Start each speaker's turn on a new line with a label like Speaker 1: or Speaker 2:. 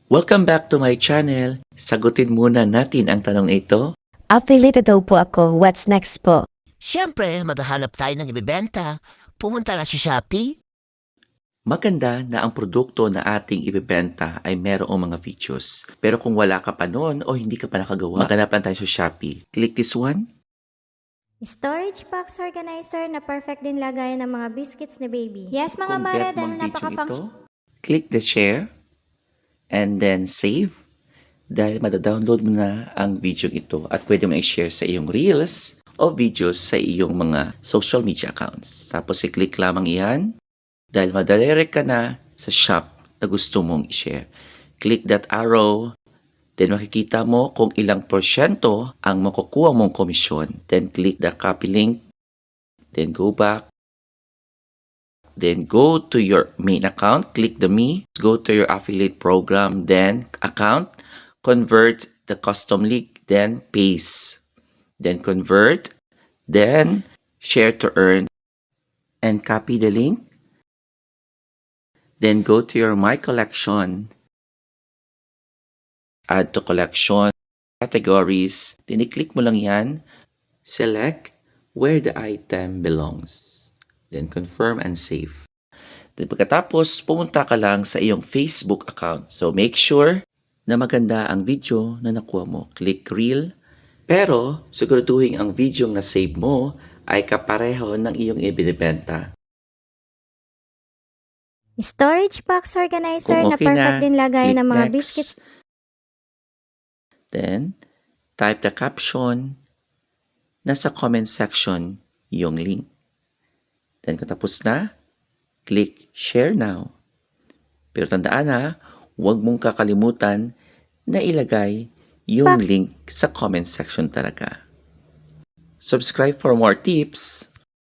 Speaker 1: Welcome back to my channel. Sagutin muna natin ang tanong na ito.
Speaker 2: Affiliate daw po ako. What's next po?
Speaker 3: Siyempre, maghahanap tayo ng ibibenta. Pumunta na sa Shopee.
Speaker 1: Maganda na ang produkto na ating ibebenta ay merong mga features. Pero kung wala ka pa noon o hindi ka pa nakagawa, maganapan tayo sa Shopee. Click this one.
Speaker 4: Storage box organizer na perfect din lagayan ng mga biscuits ni baby. Yes, mga
Speaker 1: Kung
Speaker 4: mare,
Speaker 1: bet
Speaker 4: dahil
Speaker 1: mong video
Speaker 4: napaka-function.
Speaker 1: ito, click the share and then save. Dahil madadownload mo na ang video ito at pwede mo i-share sa iyong reels o videos sa iyong mga social media accounts. Tapos i-click lamang iyan dahil madadirect ka na sa shop na gusto mong i-share. Click that arrow, then makikita mo kung ilang porsyento ang makukuha mong komisyon. Then click the copy link, then go back, then go to your main account, click the me, go to your affiliate program, then account, convert the custom link, then paste, then convert, then share to earn, and copy the link. Then go to your My Collection, add to collection, categories, then i-click mo lang yan, select where the item belongs, then confirm and save. Then pagkatapos, pumunta ka lang sa iyong Facebook account. So make sure na maganda ang video na nakuha mo. Click reel, pero siguraduhin ang video na save mo ay kapareho ng iyong ibinibenta.
Speaker 4: Storage box organizer
Speaker 1: Kung
Speaker 4: na
Speaker 1: okay
Speaker 4: perfect
Speaker 1: na,
Speaker 4: din lagayan
Speaker 1: click
Speaker 4: ng mga
Speaker 1: next.
Speaker 4: biscuits.
Speaker 1: Then, type the caption. Nasa comment section yung link. Then, kung tapos na, click share now. Pero tandaan ha, huwag mong kakalimutan na ilagay yung
Speaker 4: Box.
Speaker 1: link sa comment section talaga. Subscribe for more tips.